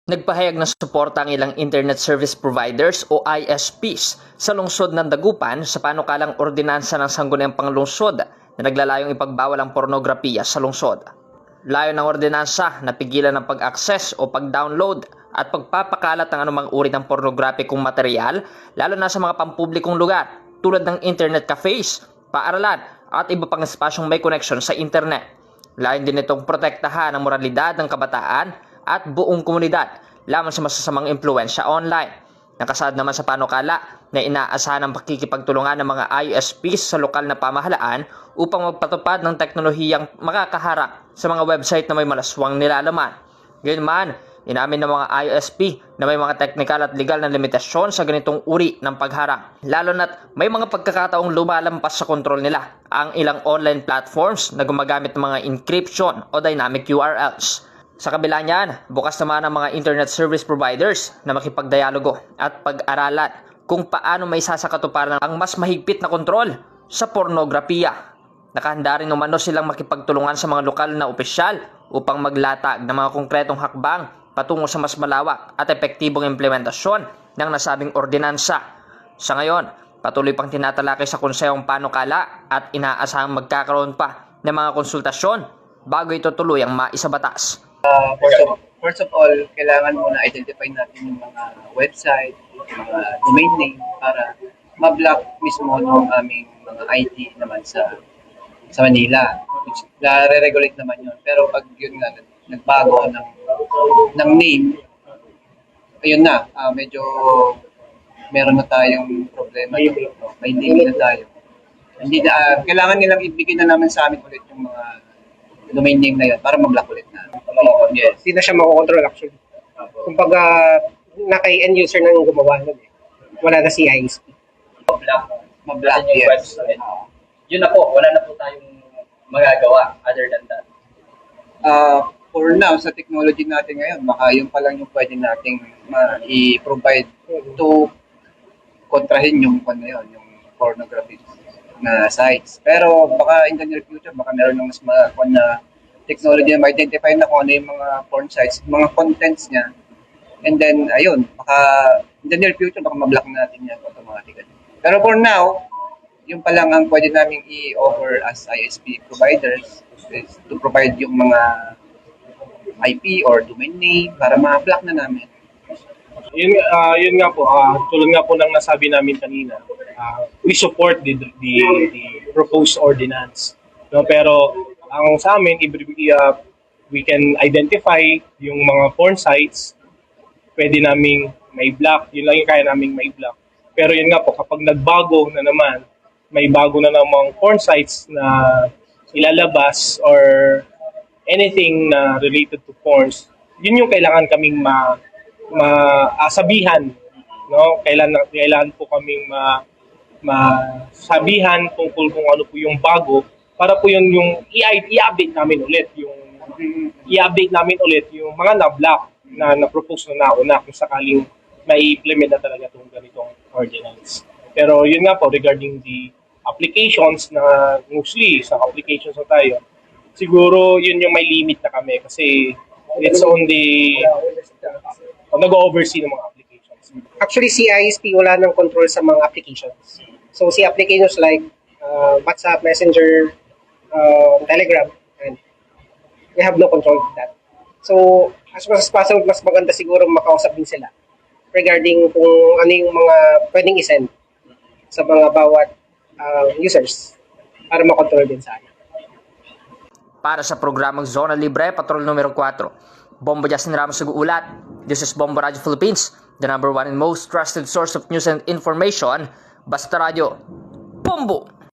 Nagpahayag ng suporta ang ilang Internet Service Providers o ISPs sa lungsod ng Dagupan sa panukalang ordinansa ng Sangguniang Panglungsod na naglalayong ipagbawal ang pornografiya sa lungsod. Layo ng ordinansa na pigilan ng pag-access o pag-download at pagpapakalat ng anumang uri ng pornograpikong material lalo na sa mga pampublikong lugar tulad ng internet cafes, paaralan at iba pang espasyong may connection sa internet. Layon din itong protektahan ang moralidad ng kabataan at buong komunidad lamang sa masasamang impluensya online. Nakasaad naman sa panukala na inaasahan ang pakikipagtulungan ng mga ISPs sa lokal na pamahalaan upang magpatupad ng teknolohiyang makakaharap sa mga website na may malaswang nilalaman. Gayunman, inamin ng mga ISP na may mga technical at legal na limitasyon sa ganitong uri ng pagharang. Lalo na't may mga pagkakataong lumalampas sa kontrol nila ang ilang online platforms na gumagamit ng mga encryption o dynamic URLs. Sa kabila niyan, bukas naman ang mga internet service providers na makipagdialogo at pag-aralan kung paano may sasakatuparan ang mas mahigpit na kontrol sa pornografiya. Nakahanda rin umano silang makipagtulungan sa mga lokal na opisyal upang maglatag ng mga konkretong hakbang patungo sa mas malawak at epektibong implementasyon ng nasabing ordinansa. Sa ngayon, patuloy pang tinatalakay sa konsehong panukala at inaasahang magkakaroon pa ng mga konsultasyon bago ito tuluyang maisabatas. First of all, kailangan muna identify natin yung mga website, mga domain name para ma-block mismo ng aming mga IT naman sa Manila. Which nare-regulate naman yun. Pero pag yun nga, nagbago ng name, ayun na, medyo meron na tayong problema. May name na tayo. Hindi na, kailangan nilang ibigay na naman sa amin ulit yung mga domain name na yun para ma-block ulit na. Yes. Hindi na siya makokontrol actually. Kumbaga, kay end user nang gumawa nun eh. Wala na si ISP. Ma-block, yes. Yun na po, wala na po tayong magagawa other than that. For now, sa technology natin ngayon, baka yun pa lang yung pwede nating i-provide to kontrahin yung yung pornography na sites. Pero baka in the near future, baka meron ng mas na technology na ma-identify na kung ano yung mga porn sites, mga contents niya. And then, ayun, baka in the near future, baka ma-block natin yan automatically. Pero for now, yung pa lang ang pwede namin i-offer as ISP providers is to provide yung mga IP or domain name para ma-block na namin. Yun nga po, tulad nga po ng nasabi namin kanina, we support the proposed ordinance. No, pero ang sa amin, we can identify yung mga porn sites, pwede naming may block, yun lang yung kaya naming may block. Pero yun nga po, kapag nagbago na naman, may bago na namang porn sites na ilalabas or anything na related to porns, yun yung kailangan kaming sabihan, no? Kailangan po kaming masabihan tungkol kung ano po yung bago para po yun yung i-update namin ulit yung mga na-block na na-propose na nauna kung sakaling mai-implement na talaga itong ganitong ordinance. Pero yun nga po, regarding the applications na mostly sa applications na tayo, siguro yun yung may limit na kami kasi it's on the nag-oversee ng mga applications. Actually, si ISP wala nang control sa mga applications. So, si applications like WhatsApp, Messenger, Telegram, and we have no control with that. So, as much as possible, mas maganda siguro makausap din sila regarding kung ano yung mga pwedeng isend sa mga bawat users para makontrol din sa akin. Para sa programang Zona Libre, Patrol numero 4, Bombo Justin Ramos nag-uulat. This is Bombo Radio Philippines, the #1 and most trusted source of news and information. Basta Radio, Bombo!